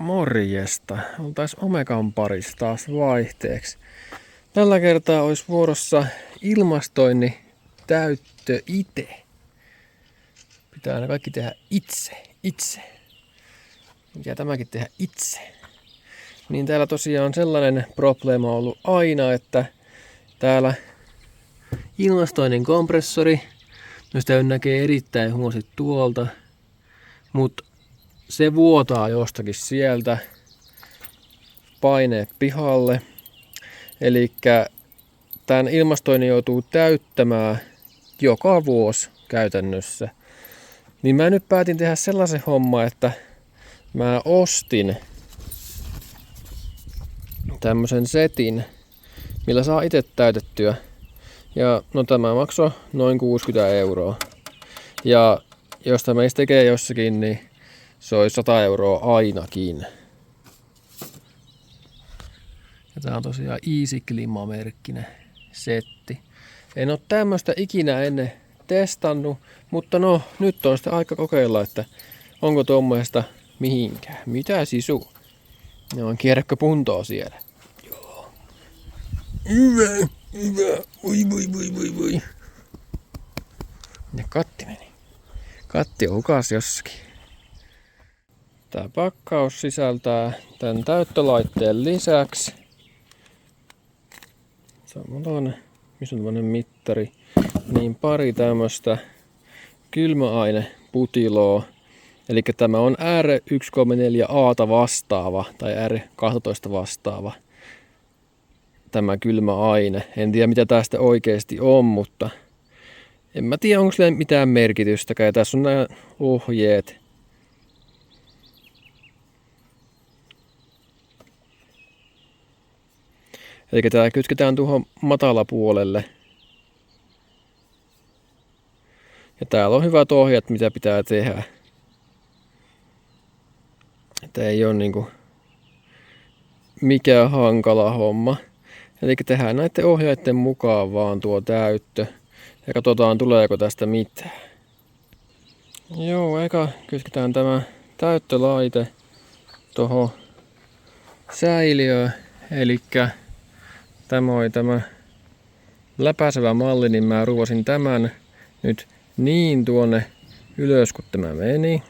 Morjesta. Oltais Omegan parissa taas vaihteeksi. Tällä kertaa olisi vuorossa ilmastoinnin täyttö ite. Pitää aina kaikki tehdä itse. Mikä tämäkin tehdä itse. Niin täällä tosiaan on sellainen probleema ollut aina, että täällä ilmastoinnin kompressori, josta näkee erittäin huonosti tuolta, mutta se vuotaa jostakin sieltä paineet pihalle. Eli tämän ilmastoinnin joutuu täyttämään joka vuosi käytännössä. Niin mä nyt päätin tehdä sellaisen homman, että mä ostin tämmösen setin, millä saa itse täytettyä. Ja no tämä maksoi noin 60 €. Ja jos tämä tekee jossakin, niin se olisi 100 € ainakin. Ja tää on tosiaan Easy Klima-merkkinen setti. En oo tämmöstä ikinä ennen testannut, mutta no nyt on sitten aika kokeilla, että onko tuommoista mihinkään. Mitä sisu? Ne on kierräkkö puntoa siellä. Joo. Hyvä. Voi. Ja katti meni. Katti on hukas jossakin. Tää pakkaus sisältää tämän täyttölaitteen lisäksi. Samanlainen, missä on tämmönen mittari. Niin pari tämmöstä kylmäaineputiloa. Eli tämä on R134A vastaava tai R12 vastaava tämä kylmä aine. En tiedä mitä tästä oikeasti on, mutta en mä tiedä onko sillä mitään merkitystäkään. Tässä on nämä ohjeet. Eli tää kytketään tuohon matalapuolelle. Ja täällä on hyvät ohjeet mitä pitää tehdä. Että ei ole niinku mikään hankala homma. Eli tehdään näiden ohjeiden mukaan vaan tuo täyttö. Ja katsotaan tuleeko tästä mitään. Joo, eka kytketään tämä täyttölaite tuohon säiliöön. Eli tämä läpäisevä malli, niin mä ruosin tämän nyt niin tuonne ylös kun tämä meni.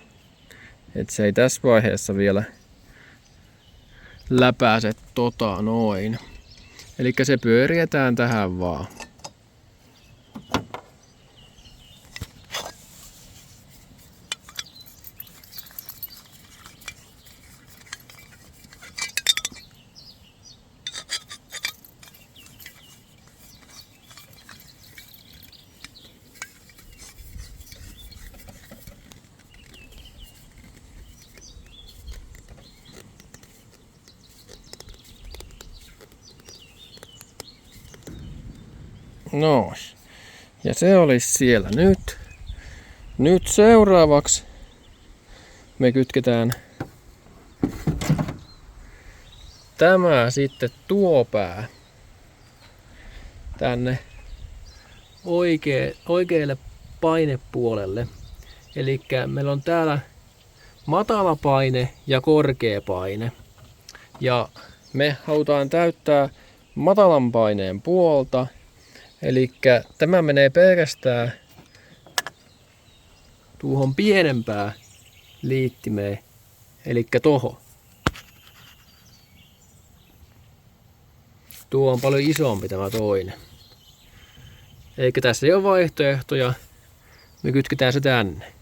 Et se ei tässä vaiheessa vielä läpäise noin. Eli se pyörietään tähän vaan. No, ja se olisi siellä nyt. Nyt seuraavaksi me kytketään tämä sitten tuo pää tänne oikealle painepuolelle. Eli meillä on täällä matala paine ja korkea paine. Ja me halutaan täyttää matalan paineen puolta. Eli tämä menee pelkästään tuohon pienempään liittimeen, eli tohon. Tuo on paljon isompi tämä toinen. Eli tässä ei ole vaihtoehtoja, me kytketään se tänne.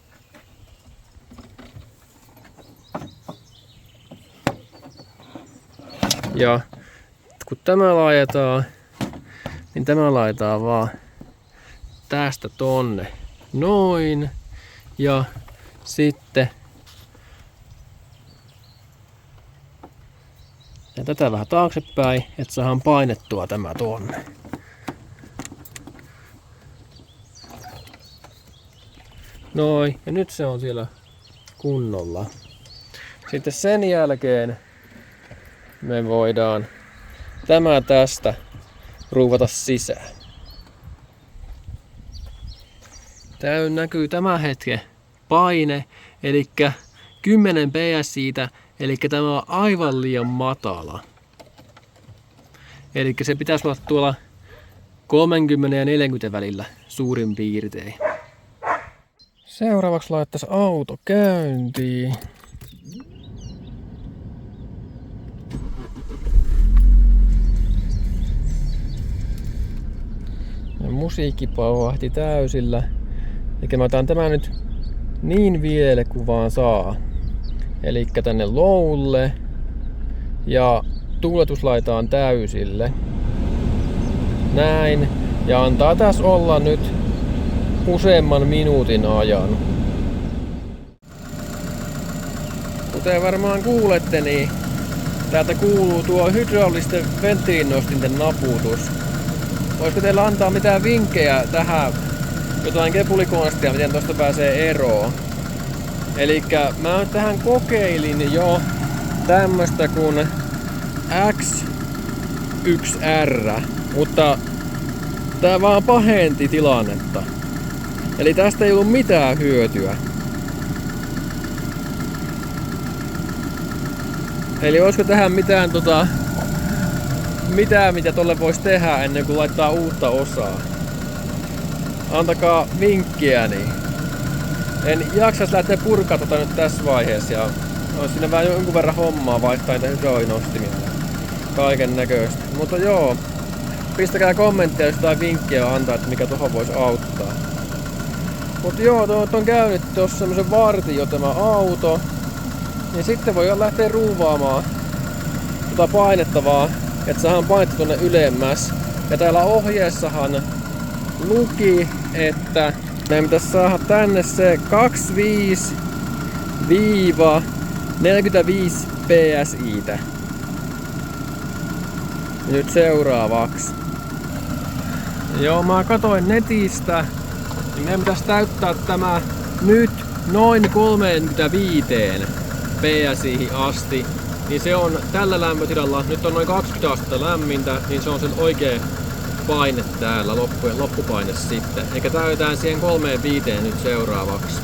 Ja kun tämä laitetaan, niin tämä laitetaan vaan tästä tonne noin ja sitten ja tätä vähän taaksepäin, että saadaan painettua tämä tonne. Noin, ja nyt se on siellä kunnolla. Sitten sen jälkeen me voidaan tämä tästä ruuvata sisään. Täällä näkyy tämän hetken paine, eli 10 ps siitä, Eli tämä on aivan liian matala. Eli se pitäisi olla tuolla 30 ja 40 välillä suurin piirtein. Seuraavaksi laittaisi auto käyntiin. Ja musiikki pauhahti täysillä. Eli mä otan tämän nyt niin vielä kuin vaan saa. Eli tänne lowlle ja tuuletus laitaan täysille. Näin. Ja antaa tässä olla nyt useamman minuutin ajan. Kuten varmaan kuulette, niin täältä kuuluu tuo hydraulisten venttiilinostinten naputus. Voisiko teillä antaa mitään vinkkejä tähän, jotain kepulikoonstia, miten tosta pääsee eroon? Elikkä mä tähän kokeilin jo tämmöstä kuin X1R, mutta tää vaan pahenti tilannetta. Eli tästä ei ollut mitään hyötyä. Eli olisiko tähän mitään mitä tolle voisi tehdä ennen kuin laittaa uutta osaa? Antakaa vinkkiä, niin en jaksais lähteä purkaa nyt tässä vaiheessa ja olisi siinä vähän jonkun verran hommaa vaihtaa niitä hydraulinostimia ja kaiken näköistä. Mutta joo, pistäkää kommentteja, jos jotain vinkkiä antaa, että mikä tuohon voisi auttaa. Mutta joo, on käynyt tuossa semmosen vartin jo tämä auto. Ja sitten voi lähteä ruuvaamaan painettavaa, että saadaan painetta tuonne ylemmäs. Ja täällä ohjeessahan luki, että meidän pitäisi saada tänne se 25-45 PSI:tä. Nyt seuraavaksi. Joo, mä katoin netistä, niin meidän pitäisi täyttää tämä nyt noin 35 PSI:hin asti. Niin se on tällä lämpötilalla, nyt on noin 20 astetta lämmintä, niin se on sen oikea paine täällä, loppupaine sitten. Eikä täytetään siihen 35 nyt seuraavaksi.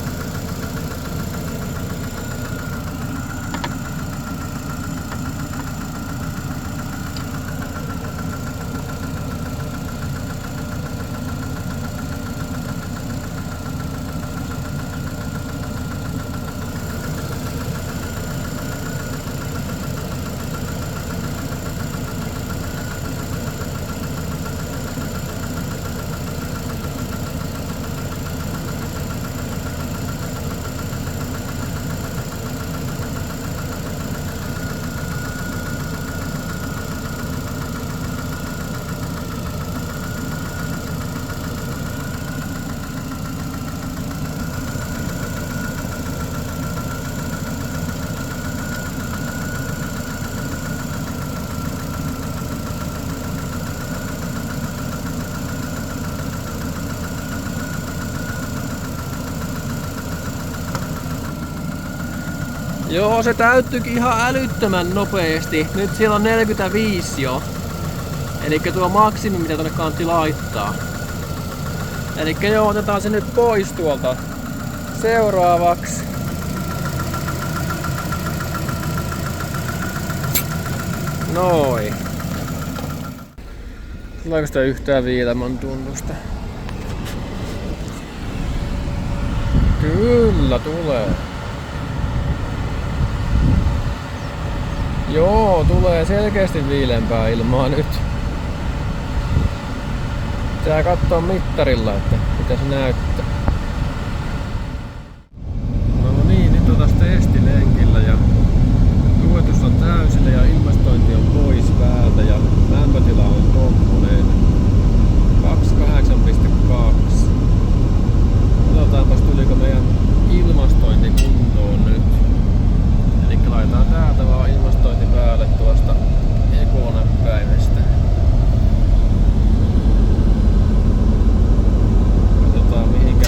Joo, se täyttyikin ihan älyttömän nopeasti. Nyt siellä on 45 jo. Elikkä tuo maksimi, mitä tonne kantti laittaa. Elikkä joo, otetaan se nyt pois tuolta. Seuraavaksi. Noin. Tuleeko sitä yhtään viilemän tunnusta? Kyllä tulee. Joo, tulee selkeästi viileämpää ilmaa nyt. Pitää katsoa mittarilla, että mitä se näyttää. No niin, nyt on taas testilenkillä ja tuuletus on täysillä ja ilmastointi on pois päältä ja lämpötila on tommonen 28,2. Katsotaanpas tuliko meidän ilmastointi kuntoon nyt. Eli laitetaan täältä vaan ilmastointi päälle tuosta ekonäppäimestä. Katsotaan mihin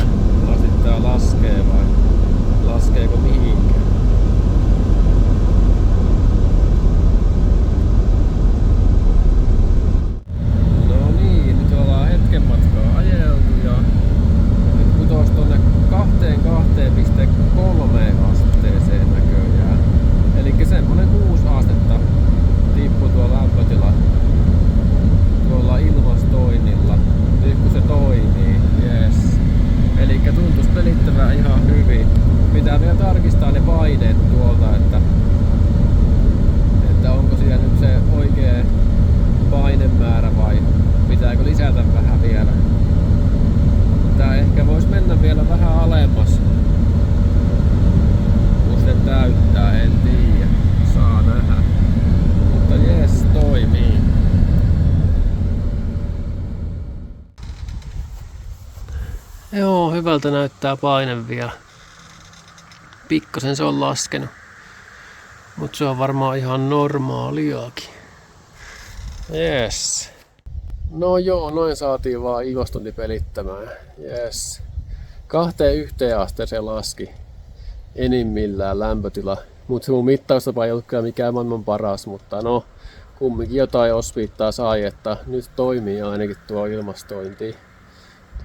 hyvältä näyttää paine vielä. Pikkasen se on laskenut. Mutta se on varmaan ihan normaaliakin. Yes. No joo, noin saatiin vaan ilmastointi pelittämään. Yes. 2,1 asteeseen laski enimmillään lämpötila. Mutta se mun mittaustapa ei ollut kyllä mikään maailman paras, mutta no kumminkin jotain osviittaa sai, että nyt toimii ainakin tuo ilmastointi.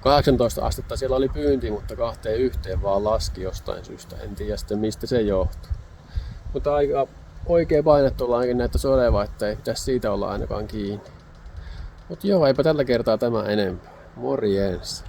18 astetta siellä oli pyynti, mutta 2,1 vaan laski jostain syystä. En tiedä sitten mistä se johtuu. Mutta aika oikea paine tuolla ainakin näyttäisi oleva, että ei pitäisi siitä olla ainakaan kiinni. Mutta joo, eipä tällä kertaa tämä enempää. Morjens!